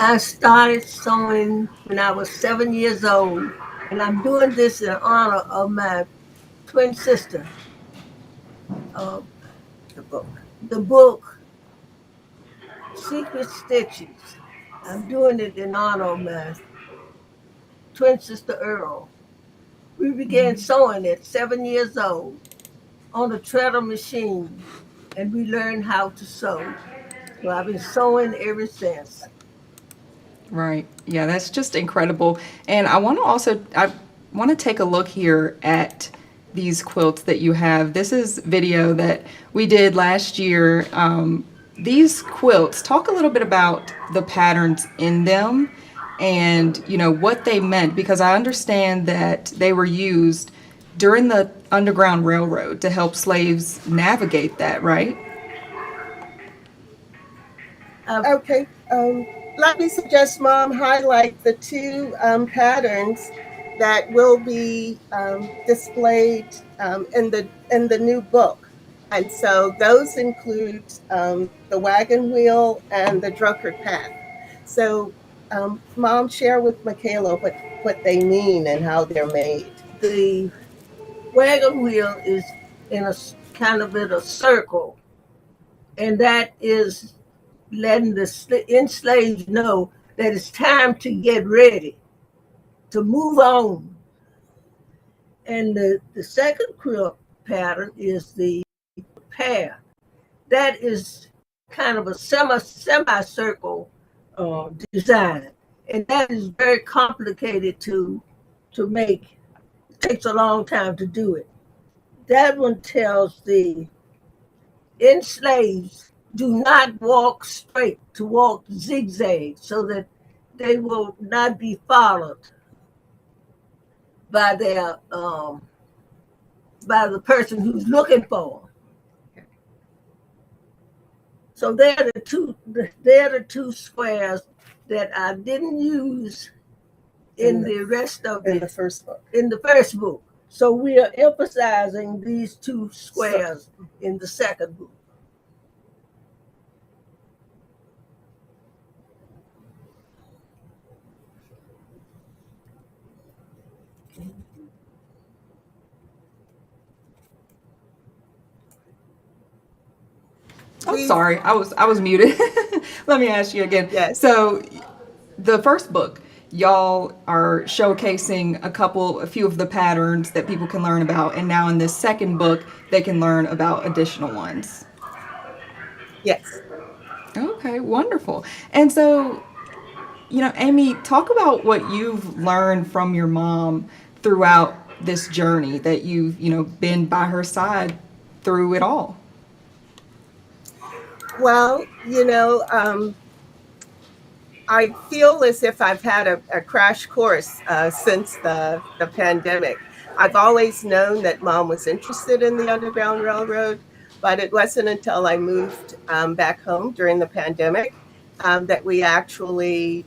I started sewing when I was 7 years old, and I'm doing this in honor of my twin sister. Uh, The book. the book, Secret Stitches. I'm doing it in honor of my twin sister Earl. We began sewing at 7 years old on a treadle machine, and we learned how to sew. So I've been sewing ever since. Right. Yeah, that's just incredible. And I want to take a look here at these quilts that you have. This is video that we did last year. These quilts, talk a little bit about the patterns in them and, what they meant, because I understand that they were used during the Underground Railroad to help slaves navigate that, right? I've, Okay. Let me suggest Mom highlight the two patterns that will be displayed in the new book. And so those include the wagon wheel and the drunkard path. So, Mom, share with Michaela what they mean and how they're made. the wagon wheel is in a kind of in a circle, and that is letting the enslaved know that it's time to get ready to move on. And the second quilt pattern is the pair. That is kind of a semicircle design, and that is very complicated to make. It takes a long time to do it. That one tells the enslaved do not walk straight, to walk zigzag, so that they will not be followed by their by the person who's looking for them. So they're the two squares that I didn't use in the rest of in the first book. in the first book. So we are emphasizing these two squares in the second book. I'm We sorry, I was muted. Let me ask you again. Yes. So, the first book, y'all are showcasing a few of the patterns that people can learn about, and now in this second book, they can learn about additional ones. Yes. Okay, wonderful. And so, Amy, talk about what you've learned from your mom throughout this journey that you've, been by her side through it all. Well, I feel as if I've had a crash course since the pandemic. I've always known that Mom was interested in the Underground Railroad, but it wasn't until I moved back home during the pandemic that we actually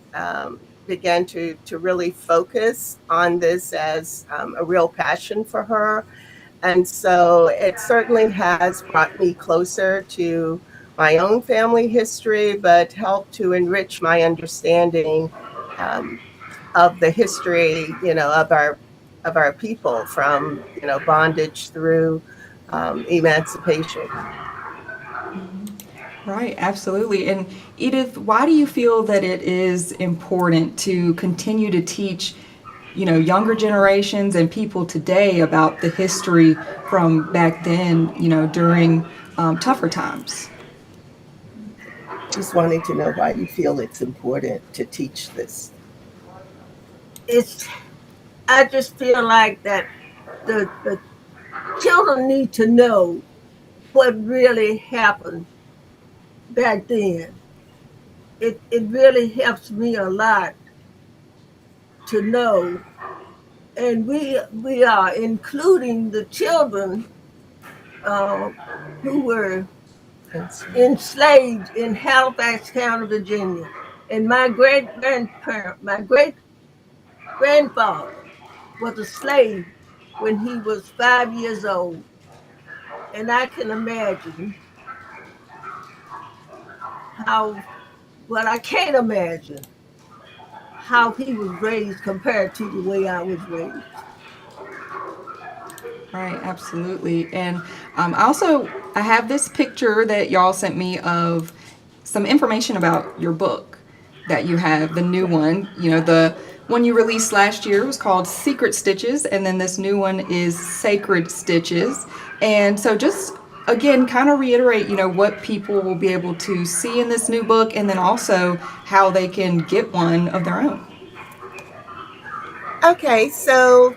began to really focus on this as a real passion for her. And so it certainly has brought me closer to my own family history, but helped to enrich my understanding um, of the history, of our people from bondage through emancipation. Right, absolutely. And Edith, why do you feel that it is important to continue to teach, younger generations and people today about the history from back then, during tougher times? Just wanting to know why you feel it's important to teach this. It's I just feel like that the children need to know what really happened back then. It really helps me a lot to know, and we are including the children uh, who were enslaved in Halifax County, Virginia. And my great grandfather was a slave when he was 5 years old. And I can imagine how, well, I can't imagine. how he was raised compared to the way I was raised. Right, absolutely. And I have this picture that y'all sent me of some information about your book that you have, the new one. You know, the one you released last year was called Secret Stitches, and then this new one is Sacred Stitches. And so just again, kind of reiterate, you know, what people will be able to see in this new book, and then also how they can get one of their own. Okay, so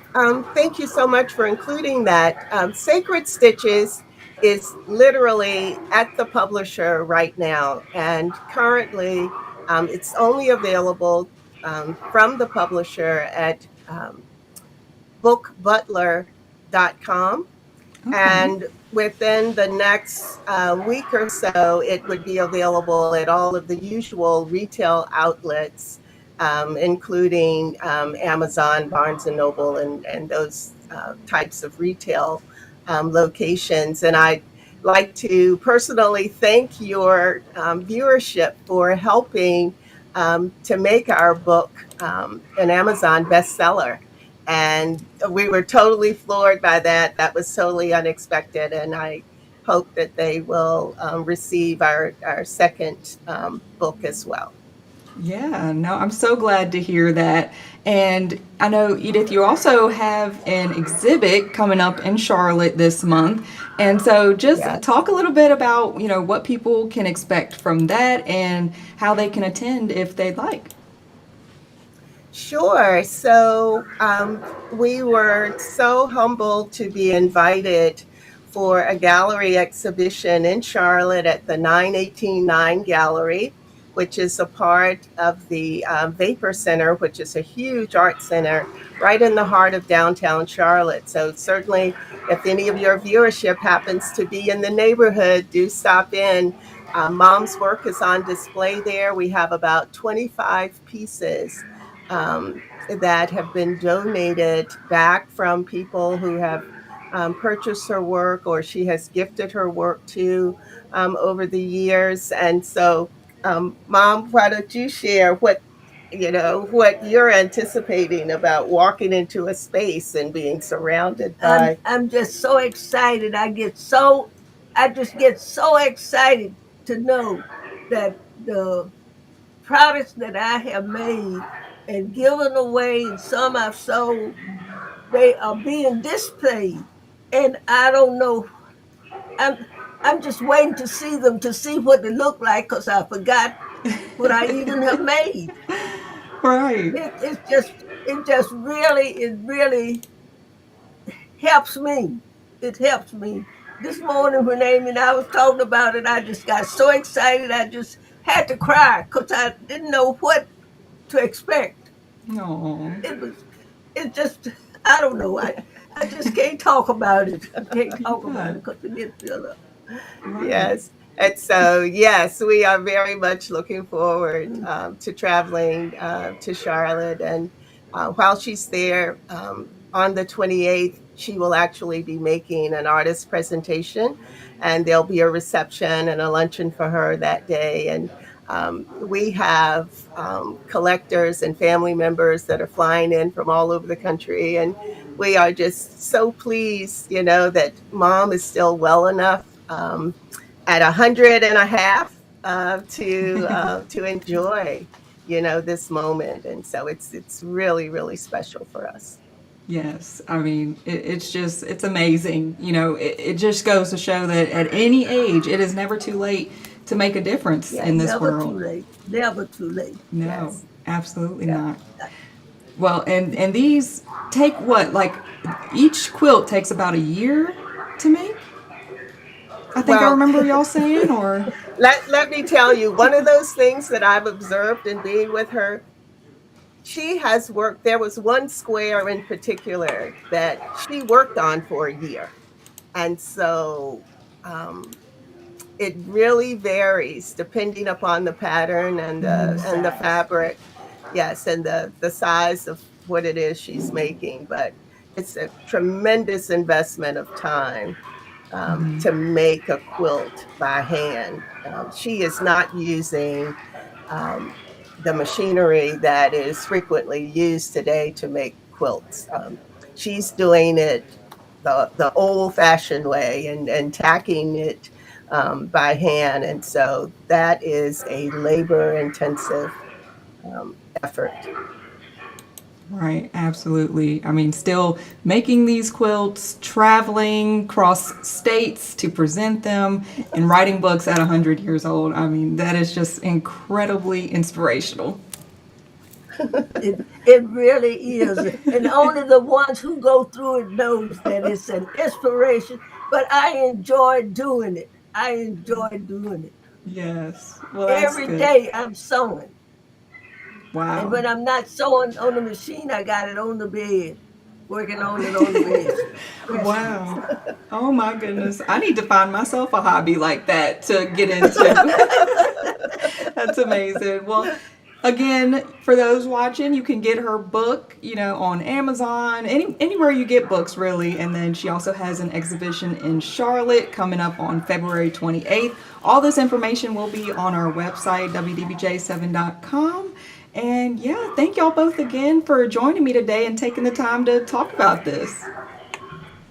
thank you so much for including that. Sacred Stitches is literally at the publisher right now, and currently it's only available from the publisher at bookbutler.com. Okay. And within the next week or so, it would be available at all of the usual retail outlets, including Amazon, Barnes and Noble, and those types of retail locations. And I'd like to personally thank your viewership for helping to make our book an Amazon bestseller. And we were totally floored by that. That was totally unexpected. And I hope that they will receive our second book as well. Yeah, no, I'm so glad to hear that. And I know, Edith, you also have an exhibit coming up in Charlotte this month. And so just Yes. talk a little bit about, you know, what people can expect from that and how they can attend if they'd like. Sure. So we were so humbled to be invited for a gallery exhibition in Charlotte at the 9189 Gallery, which is a part of the Vapor Center, which is a huge art center right in the heart of downtown Charlotte. So certainly, if any of your viewership happens to be in the neighborhood, do stop in. Mom's work is on display there. We have about 25 pieces that have been donated back from people who have purchased her work or she has gifted her work to over the years. And so, Mom, why don't you share what you're anticipating about walking into a space and being surrounded by. I'm just so excited. I just get so excited to know that the products that I have made and given away and some I've sold, they are being displayed. And I don't know. I'm I'm just waiting to see them to see what they look like because I forgot what I even have made. Right. It just really helps me. It helps me. This morning when Amy and I was talking about it, I just got so excited. I just had to cry because I didn't know what to expect. No. It was, it just, I don't know. I just can't talk about it. I can't talk about Yeah. it because it gets filled up. Right. Yes. And so, yes, we are very much looking forward to traveling to Charlotte. And while she's there on the 28th, she will actually be making an artist presentation, and there'll be a reception and a luncheon for her that day. And we have collectors and family members that are flying in from all over the country. And we are just so pleased, that Mom is still well enough. At 100 and a half to enjoy this moment, and so it's really really special for us. Yes, I mean it's amazing. You know, it just goes to show that at any age, it is never too late to make a difference Yeah, in this never world. too late. Never too late. No, Yes. absolutely Yeah. not. Well, and these take what, like each quilt takes about a year to make. I think I Well, remember y'all saying, or let me tell you, one of those things that I've observed in being with her, she has worked. There was one square in particular that she worked on for a year, and so um, it really varies depending upon the pattern and And the the size. fabric. Yes, and the size of what it is she's making, but it's a tremendous investment of time to make a quilt by hand. She is not using um, the machinery that is frequently used today to make quilts. She's doing it the old-fashioned way and tacking it by hand, and so that is a labor-intensive effort. Right, absolutely. I mean, still making these quilts, traveling across states to present them, and writing books at 100 years old. I mean, that is just incredibly inspirational. It really is. And only the ones who go through it knows that it's an inspiration. But I enjoy doing it. I enjoy doing it. Yes. Well, that's Every good. day I'm sewing. And Wow. when I'm not sewing on the machine, I got it on the bed, working on it on the bed, resting. Wow. Oh my goodness. I need to find myself a hobby like that to get into. That's amazing. Well, again, for those watching, you can get her book, on Amazon, anywhere you get books really. And then she also has an exhibition in Charlotte coming up on February 28th. All this information will be on our website, wdbj7.com. And yeah, thank y'all both again for joining me today and taking the time to talk about this.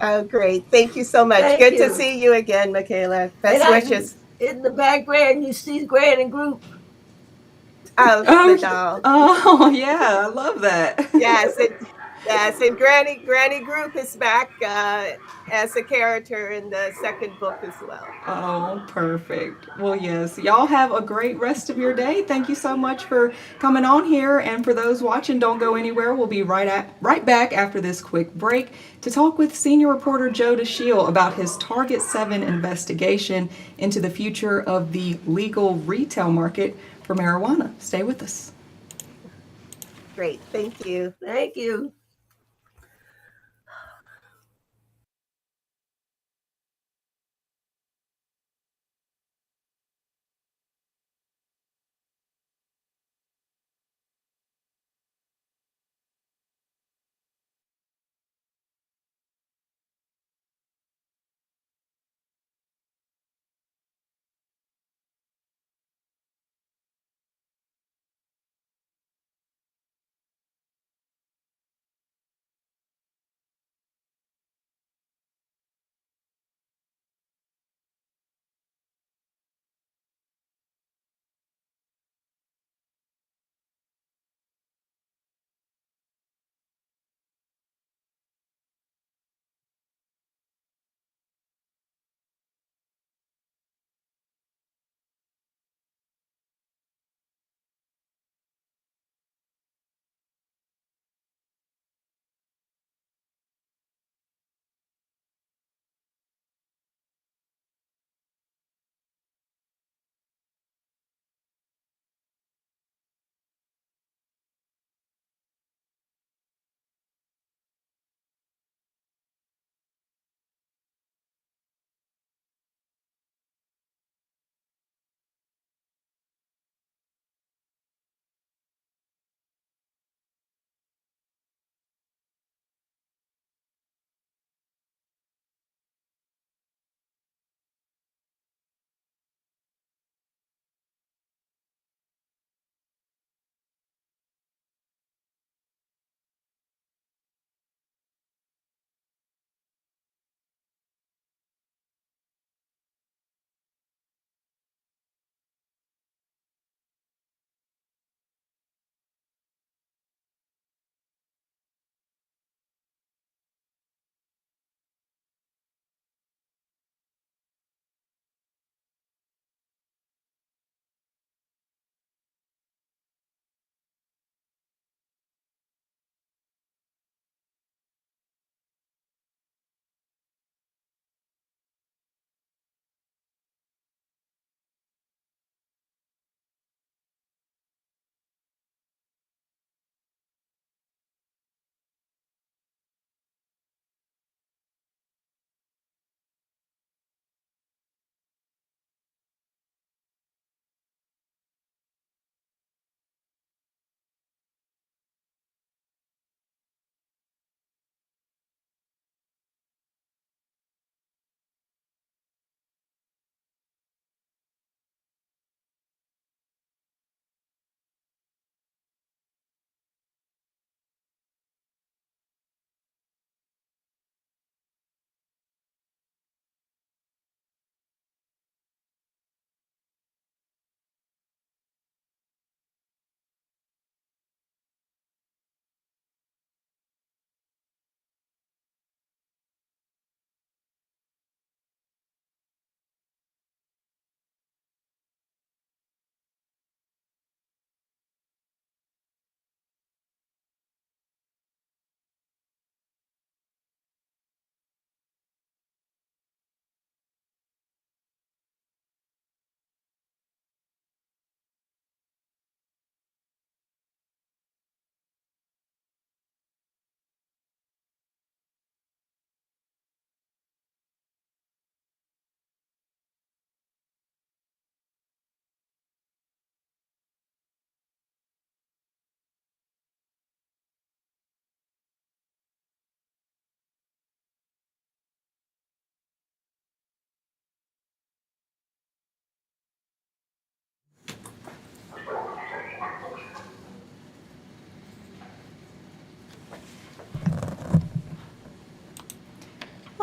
Oh, great. Thank you so much. Thank Good to you. see you again, Michaela. And Best wishes. in the background, you see Grand and Group. Oh, the Oh, doll. oh yeah, I love that. Yes, yes, and Granny Group is back as a character in the second book as well. Oh, perfect. Well, yes, y'all have a great rest of your day. Thank you so much for coming on here. And for those watching, don't go anywhere. We'll be right back after this quick break to talk with senior reporter Joe DeShiel about his Target 7 investigation into the future of the legal retail market for marijuana. Stay with us. Great. Thank you. Thank you.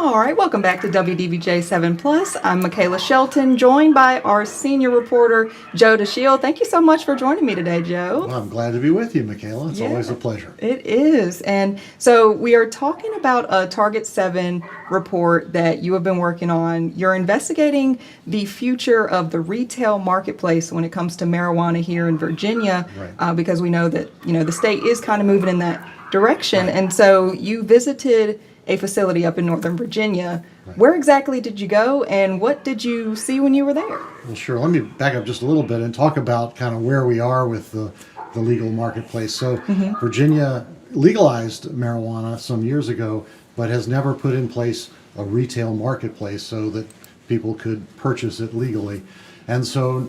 All right, welcome back to WDBJ 7 Plus. I'm Michaela Shelton, joined by our senior reporter, Joe DeShield. Thank you so much for joining me today, Joe. Well, I'm glad to be with you, Michaela. It's always a pleasure. It is. And so we are talking about a Target 7 report that you have been working on. You're investigating the future of the retail marketplace when it comes to marijuana here in Virginia, Right. because we know that, the state is kind of moving in that direction. Right. And so you visited a facility up in Northern Virginia. Right. Where exactly did you go, and what did you see when you were there? Well, sure. Let me back up just a little bit and talk about kind of where we are with the legal marketplace. So Virginia legalized marijuana some years ago, but has never put in place a retail marketplace so that people could purchase it legally. And so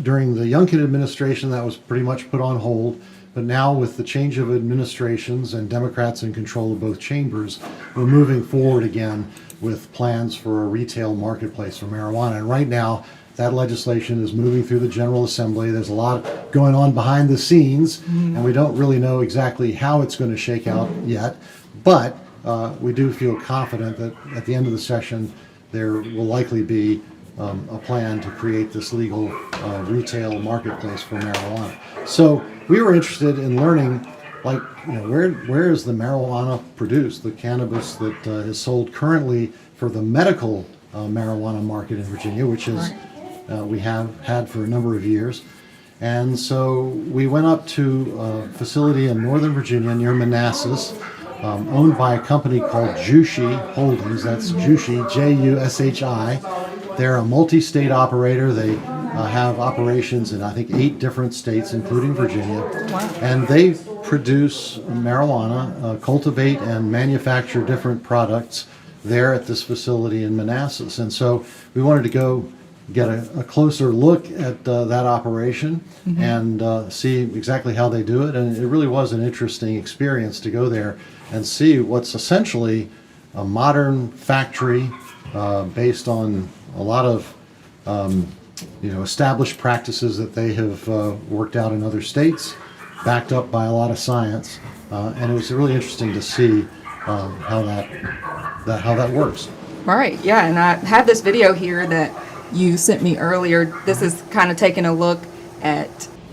during the Youngkin administration, that was pretty much put on hold. But now with the change of administrations and Democrats in control of both chambers, we're moving forward again with plans for a retail marketplace for marijuana. And right now, that legislation is moving through the General Assembly. There's a lot going on behind the scenes, and we don't really know exactly how it's going to shake out yet. But we do feel confident that at the end of the session, there will likely be a plan to create this legal retail marketplace for marijuana. So we were interested in learning, where is the marijuana produced, the cannabis that is sold currently for the medical marijuana market in Virginia, which is we have had for a number of years. And so we went up to a facility in Northern Virginia near Manassas, owned by a company called Jushi Holdings. That's Jushi, Jushi. They're a multi-state operator. They have operations in, I think, 8 different states, including Virginia. Wow. And they produce marijuana, cultivate and manufacture different products there at this facility in Manassas. And so we wanted to go get a closer look at that operation and see exactly how they do it. And it really was an interesting experience to go there and see what's essentially a modern factory based on a lot of established practices that they have worked out in other states, backed up by a lot of science, and it was really interesting to see how that works. Right, yeah, and I have this video here that you sent me earlier. This is kind of taking a look at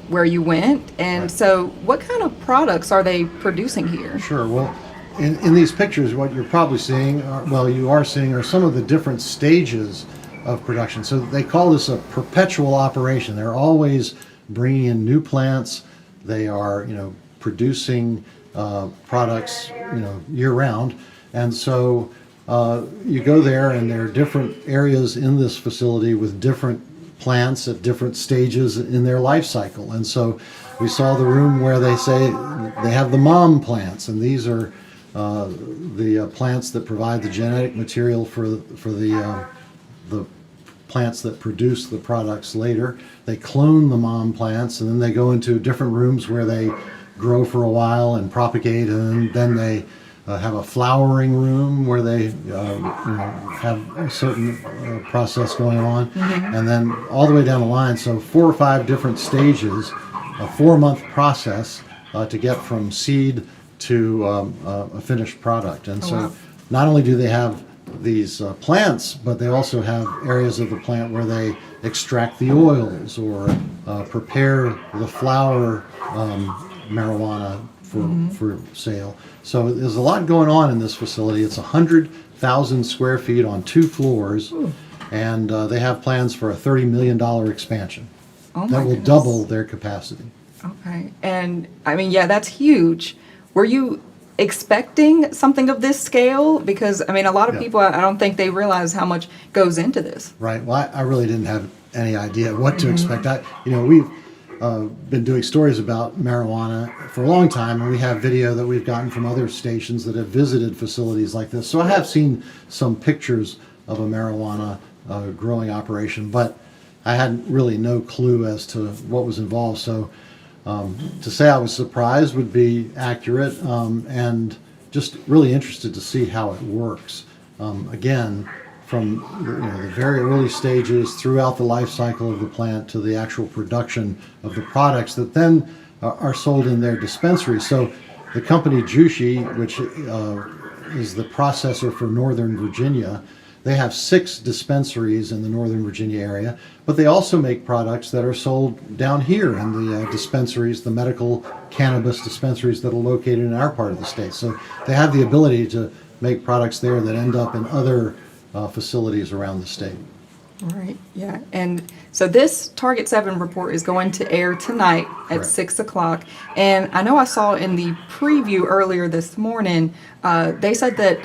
where you went, and so what kind of products are they producing here? Sure. Well, in these pictures, what you're probably seeing, you are seeing, are some of the different stages of production. So they call this a perpetual operation. They're always bringing in new plants. They are, producing products, year round. And so you go there, and there are different areas in this facility with different plants at different stages in their life cycle. And so we saw the room where they say they have the mom plants, and these are the plants that provide the genetic material for the plants that produce the products later. They clone the mom plants, and then they go into different rooms where they grow for a while and propagate, and then they have a flowering room where they have a certain process going on, and then all the way down the line. So 4 or 5 different stages, a 4-month process to get from seed to a finished product. And so not only do they have these plants, but they also have areas of the plant where they extract the oils or prepare the flower marijuana for sale. So there's a lot going on in this facility. It's 100,000 square feet on 2 floors, and they have plans for a $30 million expansion that will double their capacity. Okay, and I mean, yeah, that's huge. Were you expecting something of this scale? Because I mean, a lot of people, I don't think they realize how much goes into this. Right. Well, I really didn't have any idea what to expect. We've been doing stories about marijuana for a long time, and we have video that we've gotten from other stations that have visited facilities like this. So I have seen some pictures of a marijuana growing operation, but I had really no clue as to what was involved. So to say I was surprised would be accurate, and just really interested to see how it works. Again, from the very early stages throughout the life cycle of the plant to the actual production of the products that then are sold in their dispensary. So the company Jushi, which is the processor for Northern Virginia. They have 6 dispensaries in the Northern Virginia area, but they also make products that are sold down here in the dispensaries, the medical cannabis dispensaries that are located in our part of the state. So they have the ability to make products there that end up in other facilities around the state. Right, yeah. And so this Target 7 report is going to air tonight at Correct. 6 o'clock. And I know I saw in the preview earlier this morning, they said that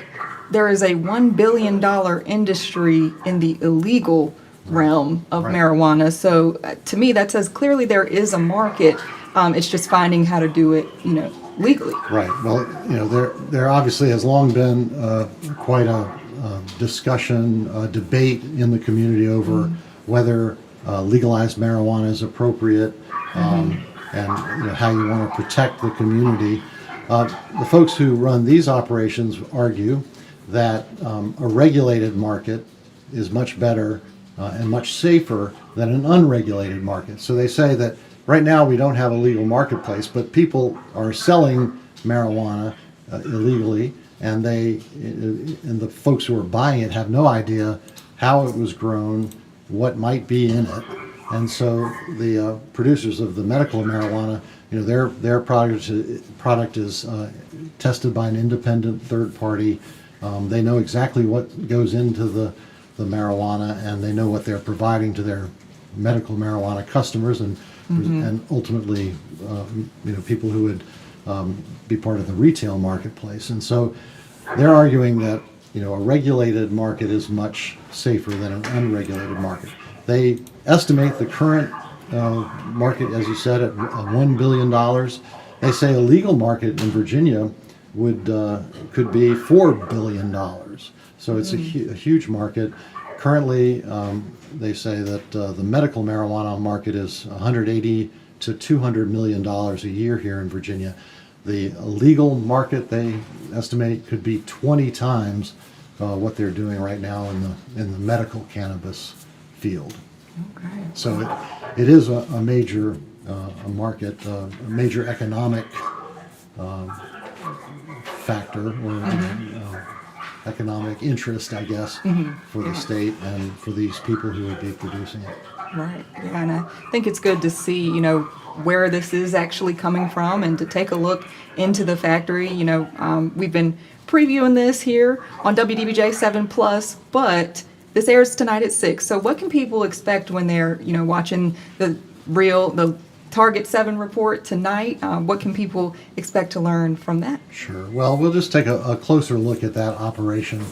there is a $1 billion industry in the illegal realm of Right. marijuana. So to me, that says clearly there is a market. It's just finding how to do it, legally. Right. Well, there obviously has long been quite a discussion, debate in the community over whether legalized marijuana is appropriate, and how you want to protect the community. The folks who run these operations argue that a regulated market is much better and much safer than an unregulated market. So they say that right now we don't have a legal marketplace, but people are selling marijuana illegally, and the folks who are buying it have no idea how it was grown, what might be in it, and so the producers of the medical marijuana, their product is tested by an independent third party. They know exactly what goes into the marijuana, and they know what they're providing to their medical marijuana customers, and ultimately, people who would be part of the retail marketplace. And so they're arguing that a regulated market is much safer than an unregulated market. They estimate the current market, as you said, at $1 billion. They say a legal market in Virginia could be $4 billion. So it's a huge market. Currently, they say that the medical marijuana market is $180 to $200 million a year here in Virginia. The legal market, they estimate, could be 20 times what they're doing right now in the medical cannabis field. Okay. So it is a major a market, a major economic factor, or economic interest, I guess, for the state and for these people who would be producing it. Right. Yeah, and I think it's good to see, where this is actually coming from and to take a look into the factory. We've been previewing this here on WDBJ 7 Plus, but this airs tonight at 6. So what can people expect when they're, watching the Target 7 report tonight? What can people expect to learn from that? Sure. Well, we'll just take a closer look at that operation.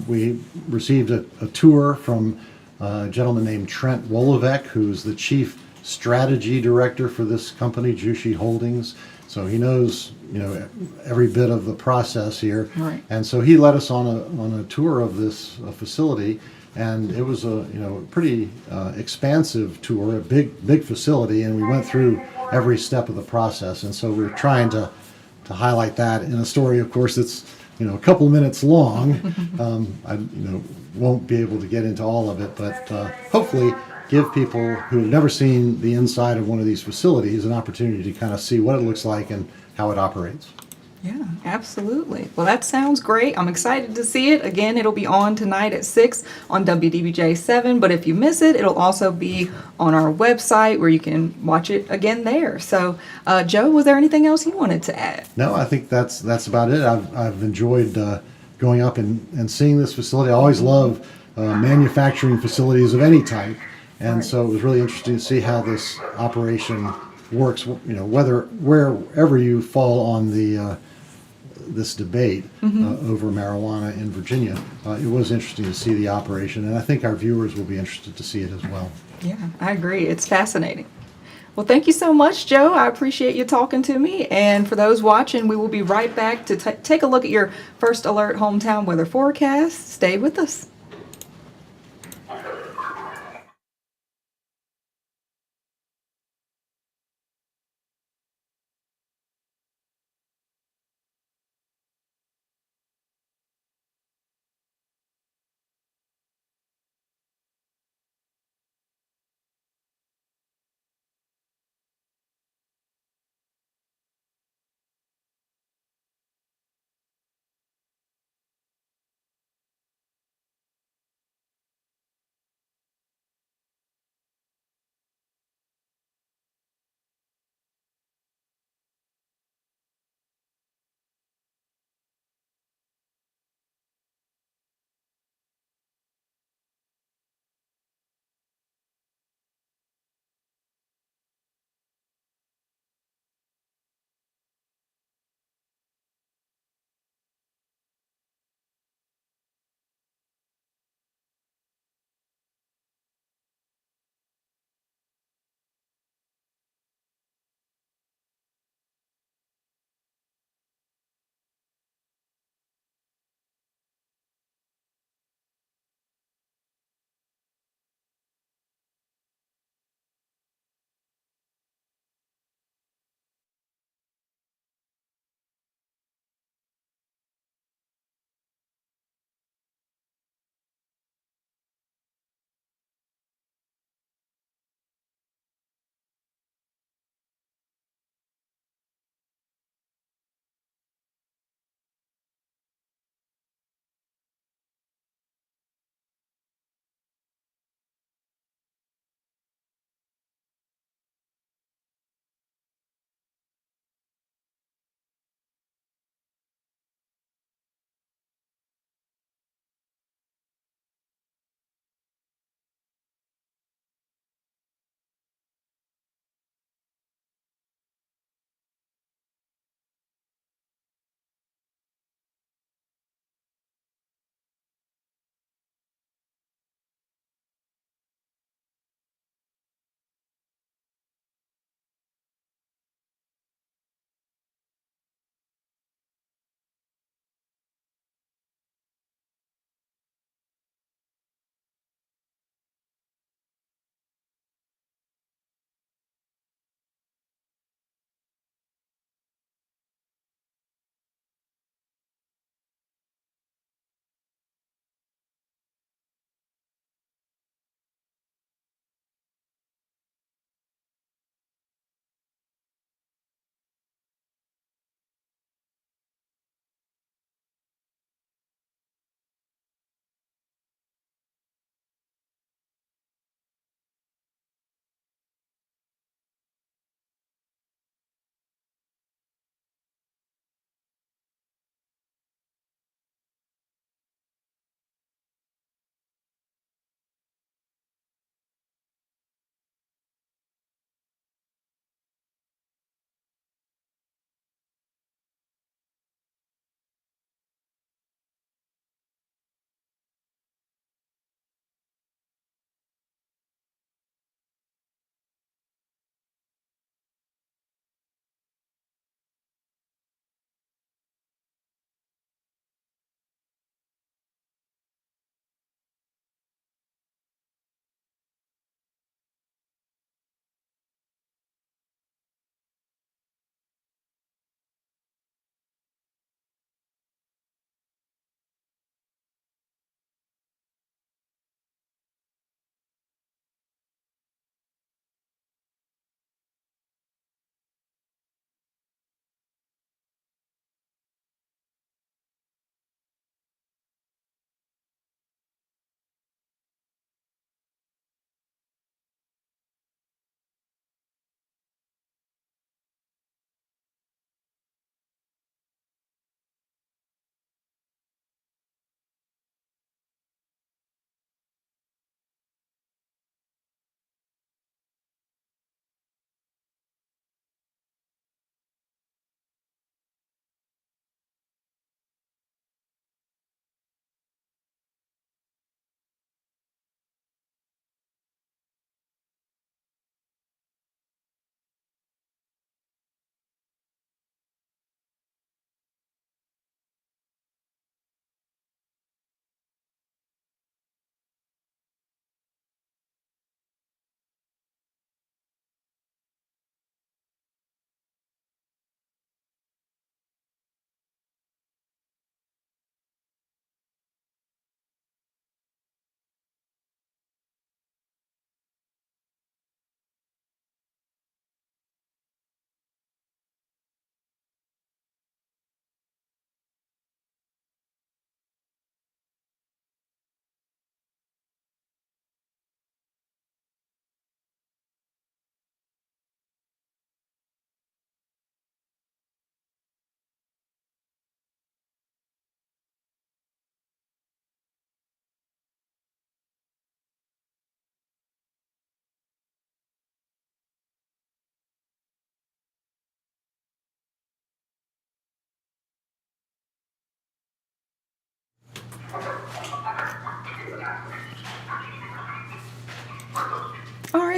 We received a tour from a gentleman named Trent Wolowek, who's the chief strategy director for this company, Jushi Holdings. So he knows, every bit of the process here. Right. And so he led us on a tour of this facility, and it was a pretty expansive tour, a big facility, and we went through every step of the process. And so we're trying to highlight that in a story, of course, that's a couple minutes long. I won't be able to get into all of it, but hopefully give people who have never seen the inside of one of these facilities an opportunity to kind of see what it looks like and how it operates. Yeah, absolutely. Well, that sounds great. I'm excited to see it. Again, it'll be on tonight at 6 on WDBJ 7, but if you miss it, it'll also be on our website where you can watch it again there. So, Joe, was there anything else you wanted to add? No, I think that's about it. I've enjoyed going up and seeing this facility. I always love manufacturing facilities of any type, and so it was really interesting to see how this operation works. Wherever you fall on the this debate over marijuana in Virginia, it was interesting to see the operation, and I think our viewers will be interested to see it as well. Yeah, I agree. It's fascinating. Well, thank you so much, Joe. I appreciate you talking to me. And for those watching, we will be right back to take a look at your First Alert hometown weather forecast. Stay with us.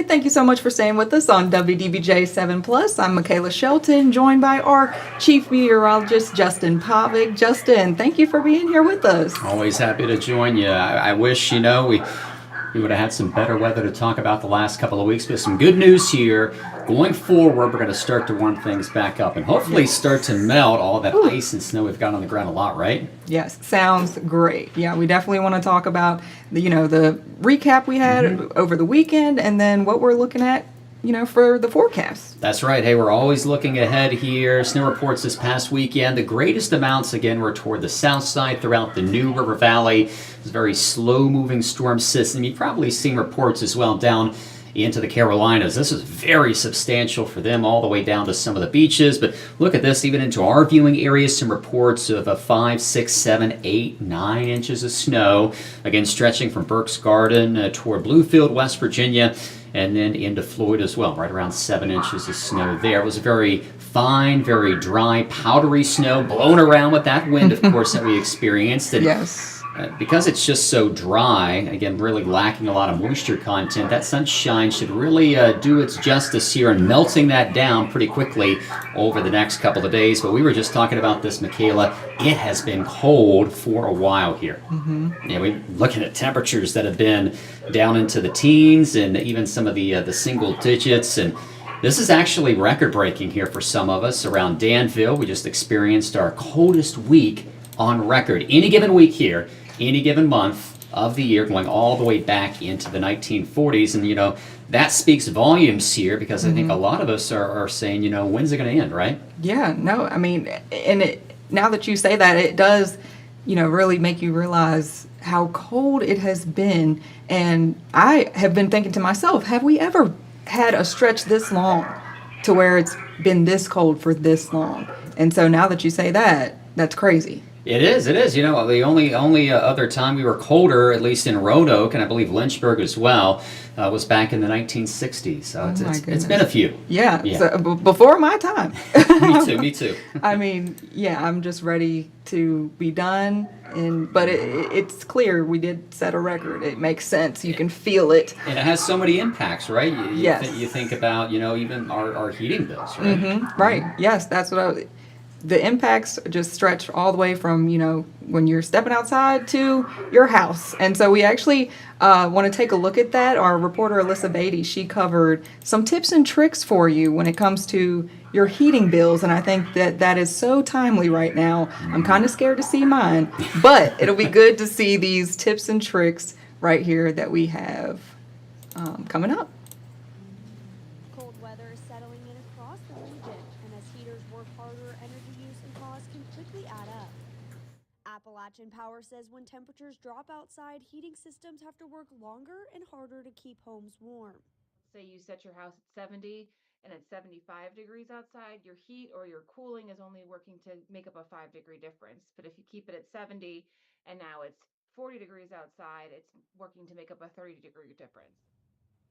thank you so much for staying with us on WDBJ 7 Plus. I'm Michaela Shelton, joined by our chief meteorologist, Justin Pavic. Justin, thank you for being here with us. Always happy to join you. I wish, we would have had some better weather to talk about the last couple of weeks, but some good news here. Going forward, we're going to start to warm things back up and hopefully start to melt all that ice and snow we've got on the ground a lot, right? Yes, sounds great. Yeah, we definitely want to talk about the recap we had over the weekend and then what we're looking at, for the forecast. That's right. Hey, we're always looking ahead here. Snow reports this past weekend. The greatest amounts, again, were toward the south side throughout the New River Valley. It's a very slow-moving storm system. You've probably seen reports as well down into the Carolinas. This is very substantial for them all the way down to some of the beaches. But look at this, even into our viewing areas, some reports of 5, 6, 7, 8, 9 inches of snow. Again, stretching from Burke's Garden toward Bluefield, West Virginia, and then into Floyd as well, right around 7 inches of snow there. It was a very fine, very dry, powdery snow blown around with that wind, of course, that we experienced. And Yes. because it's just so dry, again, really lacking a lot of moisture content, that sunshine should really do its justice here in melting that down pretty quickly over the next couple of days. But we were just talking about this, Michaela. It has been cold for a while here. We're looking at temperatures that have been down into the teens and even some of the single digits. And this is actually record-breaking here for some of us. Around Danville, we just experienced our coldest week on record. Any given week here, any given month of the year, going all the way back into the 1940s. And, that speaks volumes here because I think a lot of us are saying, when's it going to end, right? Yeah, no, I mean, now that you say that, it does, really make you realize how cold it has been. And I have been thinking to myself, have we ever had a stretch this long to where it's been this cold for this long? And so now that you say that, that's crazy. It is. The only other time we were colder, at least in Roanoke, and I believe Lynchburg as well, was back in the 1960s. So it's been a few. Yeah. So, before my time. Me too. I mean, yeah, I'm just ready to be done. But it's clear we did set a record. It makes sense. You can feel it. And it has so many impacts, right? Yes. You think about, even our heating bills, right? Right. Yes, that's what the impacts just stretch all the way from, when you're stepping outside to your house. And so we actually want to take a look at that. Our reporter, Alyssa Beatty, she covered some tips and tricks for you when it comes to your heating bills. And I think that is so timely right now. I'm kind of scared to see mine, but it'll be good to see these tips and tricks right here that we have coming up. Cold weather is settling in across the region, and as heaters work harder, energy use and costs can quickly add up. Appalachian Power says when temperatures drop outside, heating systems have to work longer and harder to keep homes warm. Say you set your house at 70 and it's 75 degrees outside, your heat or your cooling is only working to make up a 5-degree difference. But if you keep it at 70 and now it's 40 degrees outside, it's working to make up a 30-degree difference.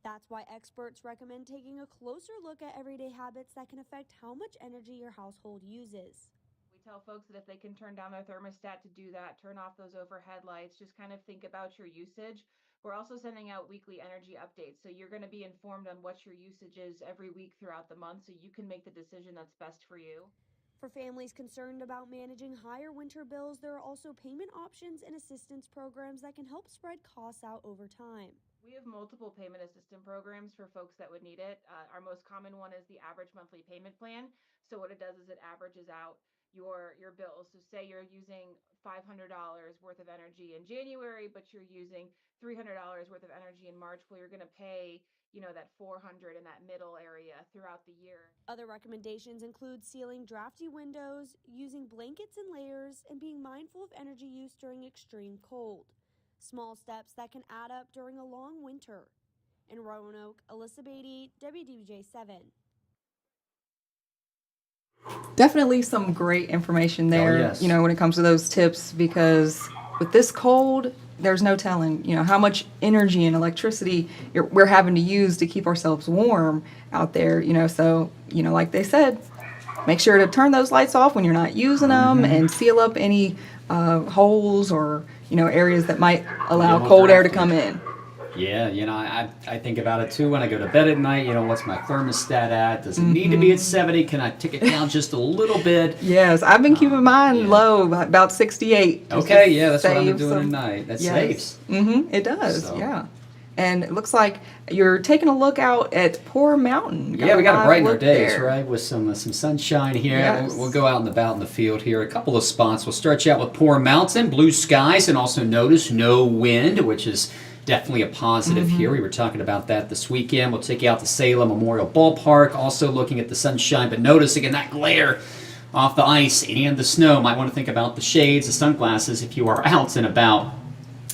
That's why experts recommend taking a closer look at everyday habits that can affect how much energy your household uses. We tell folks that if they can turn down their thermostat to do that, turn off those overhead lights, just kind of think about your usage. We're also sending out weekly energy updates, so you're going to be informed on what your usage is every week throughout the month, so you can make the decision that's best for you. For families concerned about managing higher winter bills, there are also payment options and assistance programs that can help spread costs out over time. We have multiple payment assistance programs for folks that would need it. Our most common one is the average monthly payment plan. So what it does is it averages out your bills. So say you're using $500 worth of energy in January, but you're using $300 worth of energy in March. Well, you're going to pay, that $400 in that middle area throughout the year. Other recommendations include sealing drafty windows, using blankets and layers, and being mindful of energy use during extreme cold. Small steps that can add up during a long winter. In Roanoke, Alyssa Beatty, WDBJ 7. Definitely some great information there, Oh, yes. when it comes to those tips, because with this cold, there's no telling, how much energy and electricity we're having to use to keep ourselves warm out there, so, like they said, make sure to turn those lights off when you're not using them and seal up any holes or, areas that might allow cold air to come in. Yeah, I think about it too when I go to bed at night. What's my thermostat at? Does it need to be at 70? Can I tick it down just a little bit? Yes, I've been keeping mine yeah. low, about 68. just Okay, to yeah, that's what I'm save doing some- tonight. That Yes. saves. It does, So. yeah. And it looks like you're taking a look out at Poor Mountain. Yeah, we got to live brighten our look days, there. right? With some sunshine here. Yes. We'll go out and about in the field here. A couple of spots. We'll start you out with Poor Mountain, blue skies, and also notice no wind, which is definitely a positive here. We were talking about that this weekend. We'll take you out to Salem Memorial Ballpark, also looking at the sunshine, but notice again that glare off the ice and the snow. Might want to think about the shades, the sunglasses if you are out and about.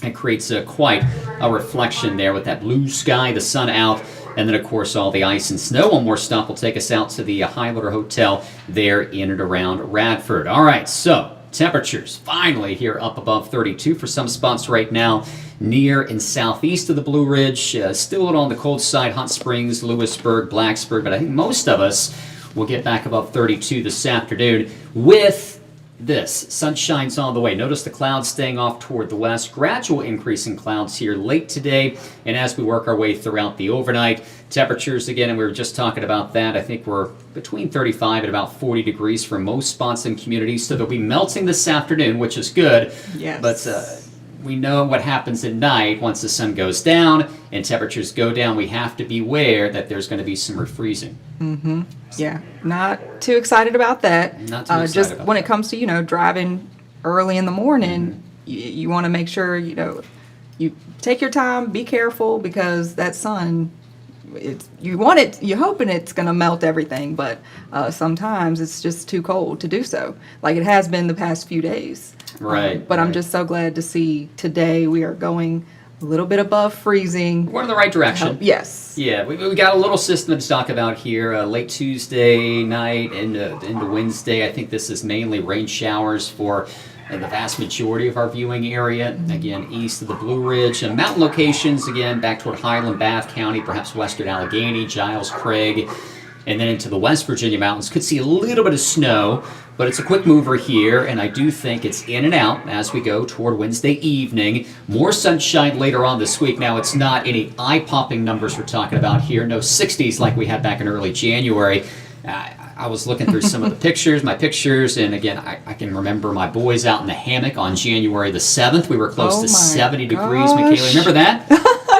It creates quite a reflection there with that blue sky, the sun out, and then of course all the ice and snow. One more stop will take us out to the Highwater Hotel there in and around Radford. All right, so temperatures finally here up above 32 for some spots right now near and southeast of the Blue Ridge. Still a little on the cold side, Hot Springs, Lewisburg, Blacksburg, but I think most of us will get back above 32 this afternoon with this. Sunshine's on the way. Notice the clouds staying off toward the west. Gradual increase in clouds here late today, and as we work our way throughout the overnight, temperatures again, and we were just talking about that, I think we're between 35 and about 40 degrees for most spots and communities, so they'll be melting this afternoon, which is good. Yes. But we know what happens at night once the sun goes down and temperatures go down. We have to beware that there's going to be some refreezing. Yeah, not too excited about that. Not too excited just about when that. it comes to, driving early in the morning, you want to make sure, you take your time, be careful, because that sun, you're hoping it's going to melt everything, but sometimes it's just too cold to do so, like it has been the past few days. Right, But I'm right. just so glad to see today we are going a little bit above freezing. We're in the right direction. Yes. Yeah, we got a little system to talk about here. Late Tuesday night into Wednesday. I think this is mainly rain showers for the vast majority of our viewing area. Again, east of the Blue Ridge. And mountain locations, again, back toward Highland, Bath County, perhaps western Allegheny, Giles, Craig, and then into the West Virginia mountains. Could see a little bit of snow, but it's a quick mover here, and I do think it's in and out as we go toward Wednesday evening. More sunshine later on this week. Now, it's not any eye-popping numbers we're talking about here. No 60s like we had back in early January. I was looking through some of my pictures, and again, I can remember my boys out in the hammock on January the 7th. We were close to 70 degrees. Michaela, remember that?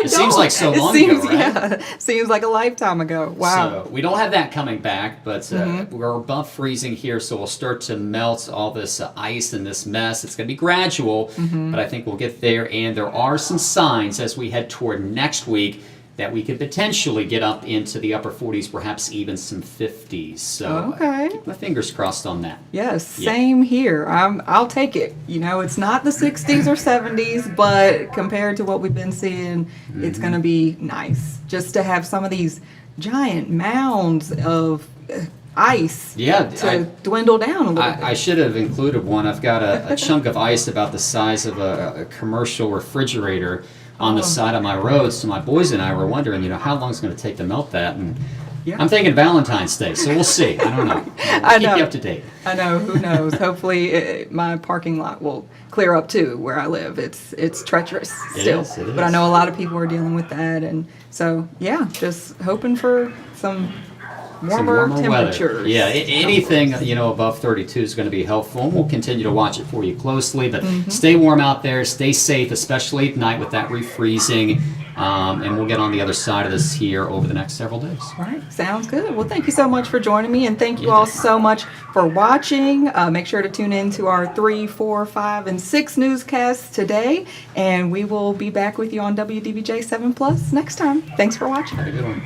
It seems like so long ago, right? Yeah, seems like a lifetime ago. Wow. So we don't have that coming back, but we're above freezing here, so we'll start to melt all this ice and this mess. It's going to be gradual, but I think we'll get there. And there are some signs as we head toward next week that we could potentially get up into the upper 40s, perhaps even some 50s. So Okay. keep my fingers crossed on that. Yes, Yeah. same here. I'll take it. It's not the 60s or 70s, but compared to what we've been seeing, it's going to be nice just to have some of these giant mounds of ice Yeah, to dwindle down a little bit. I should have included one. I've got a chunk of ice about the size of a commercial refrigerator on the side of my road. So my boys and I were wondering, how long it's going to take to melt that. And Yeah. I'm thinking Valentine's Day, so we'll see. I don't know. We'll I keep know. you up to date. I know, who knows? Hopefully my parking lot will clear up too where I live. It's treacherous still. It But I is. know a lot of people are dealing with that, and so yeah, just hoping for some Some warmer weather. temperatures. Yeah, anything above 32 is going to be helpful, and we'll continue to watch it for you closely. But stay warm out there, stay safe, especially at night with that refreezing. And we'll get on the other side of this here over the next several days. Right, sounds good. Well, thank you so much for joining me, and thank you all so much for watching. Make sure to tune in to our 3, 4, 5, and 6 newscasts today, and we will be back with you on WDBJ 7 Plus next time. Thanks for watching. Have a good one.